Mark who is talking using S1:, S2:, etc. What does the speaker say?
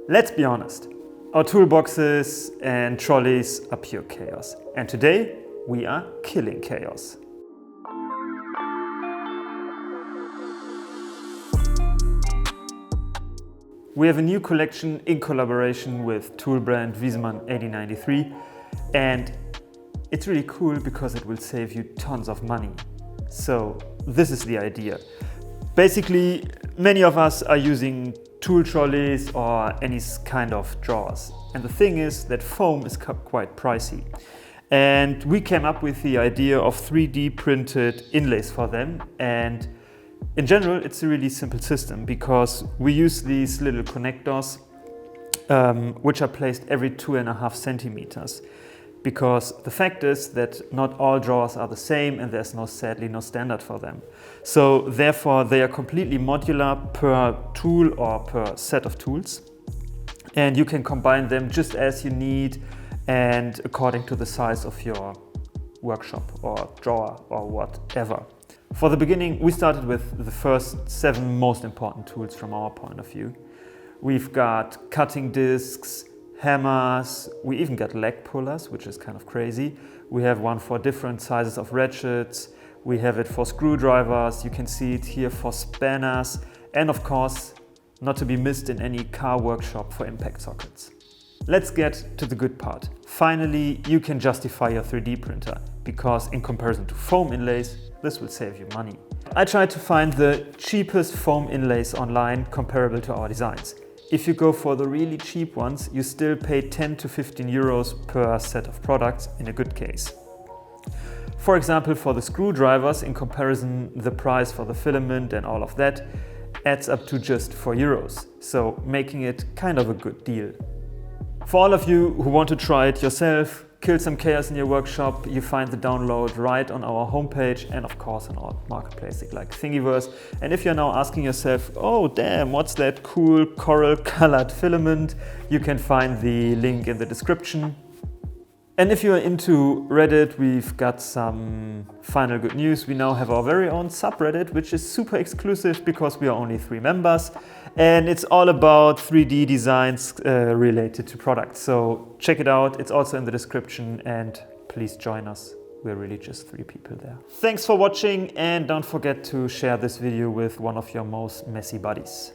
S1: Let's be honest, our toolboxes and trolleys are pure chaos. And today we are killing chaos. We have a new collection in collaboration with tool brand Wiesemann 8093, and it's really cool because it will save you tons of money. So this is the idea. Basically, many of us are using tool trolleys or any kind of drawers. And the thing is that foam is quite pricey. And we came up with the idea of 3D printed inlays for them. And in general, it's a really simple system because we use these little connectors which are placed every 2.5 centimeters. Because the fact is that not all drawers are the same and there's sadly no standard for them. So therefore they are completely modular per tool or per set of tools. And you can combine them just as you need and according to the size of your workshop or drawer or whatever. For the beginning, we started with the first 7 most important tools from our point of view. We've got cutting discs, hammers, we even got leg pullers, which is kind of crazy. We have one for different sizes of ratchets. We have it for screwdrivers. You can see it here for spanners. And of course, not to be missed in any car workshop, for impact sockets. Let's get to the good part. Finally, you can justify your 3D printer because in comparison to foam inlays, this will save you money. I tried to find the cheapest foam inlays online comparable to our designs. If you go for the really cheap ones, you still pay 10 to 15 euros per set of products in a good case. For example, for the screwdrivers, in comparison, the price for the filament and all of that adds up to just 4 euros, so making it kind of a good deal. For all of you who want to try it yourself, kill some chaos in your workshop, you find the download right on our homepage and of course on our marketplace like Thingiverse. And if you're now asking yourself, oh damn, what's that cool coral colored filament? You can find the link in the description. And if you're into Reddit, we've got some final good news. We now have our very own subreddit, which is super exclusive because we are only 3 members. And it's all about 3D designs related to products. So check it out. It's also in the description and please join us. We're really just 3 people there. Thanks for watching and don't forget to share this video with one of your most messy buddies.